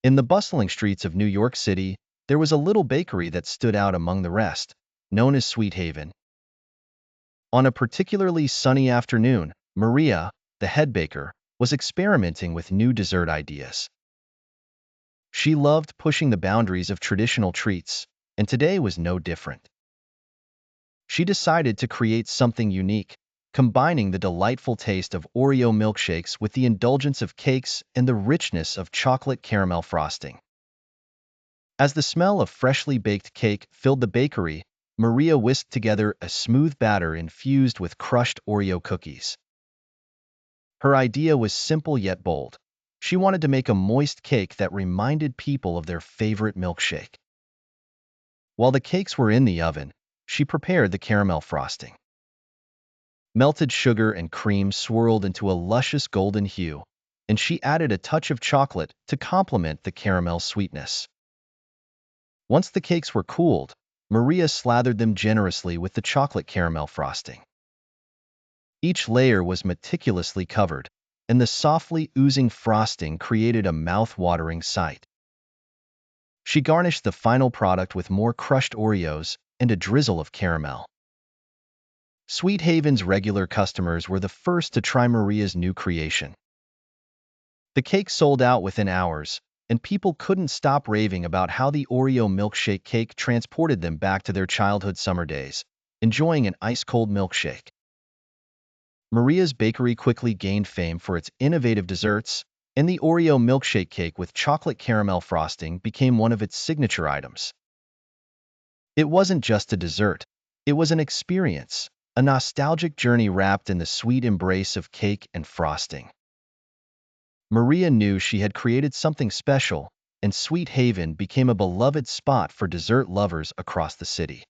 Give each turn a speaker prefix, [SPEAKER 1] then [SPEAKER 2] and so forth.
[SPEAKER 1] In the bustling streets of New York City, there was a little bakery that stood out among the rest, known as Sweet Haven. On a particularly sunny afternoon, Maria, the head baker, was experimenting with new dessert ideas. She loved pushing the boundaries of traditional treats, and today was no different. She decided to create something unique, combining the delightful taste of Oreo milkshakes with the indulgence of cakes and the richness of chocolate caramel frosting. As the smell of freshly baked cake filled the bakery, Maria whisked together a smooth batter infused with crushed Oreo cookies. Her idea was simple yet bold. She wanted to make a moist cake that reminded people of their favorite milkshake. While the cakes were in the oven, she prepared the caramel frosting. Melted sugar and cream swirled into a luscious golden hue, and she added a touch of chocolate to complement the caramel sweetness. Once the cakes were cooled, Maria slathered them generously with the chocolate caramel frosting. Each layer was meticulously covered, and the softly oozing frosting created a mouth-watering sight. She garnished the final product with more crushed Oreos and a drizzle of caramel. Sweet Haven's regular customers were the first to try Maria's new creation. The cake sold out within hours, and people couldn't stop raving about how the Oreo milkshake cake transported them back to their childhood summer days, enjoying an ice-cold milkshake. Maria's bakery quickly gained fame for its innovative desserts, and the Oreo milkshake cake with chocolate caramel frosting became one of its signature items. It wasn't just a dessert, it was an experience, a nostalgic journey wrapped in the sweet embrace of cake and frosting. Maria knew she had created something special, and Sweet Haven became a beloved spot for dessert lovers across the city.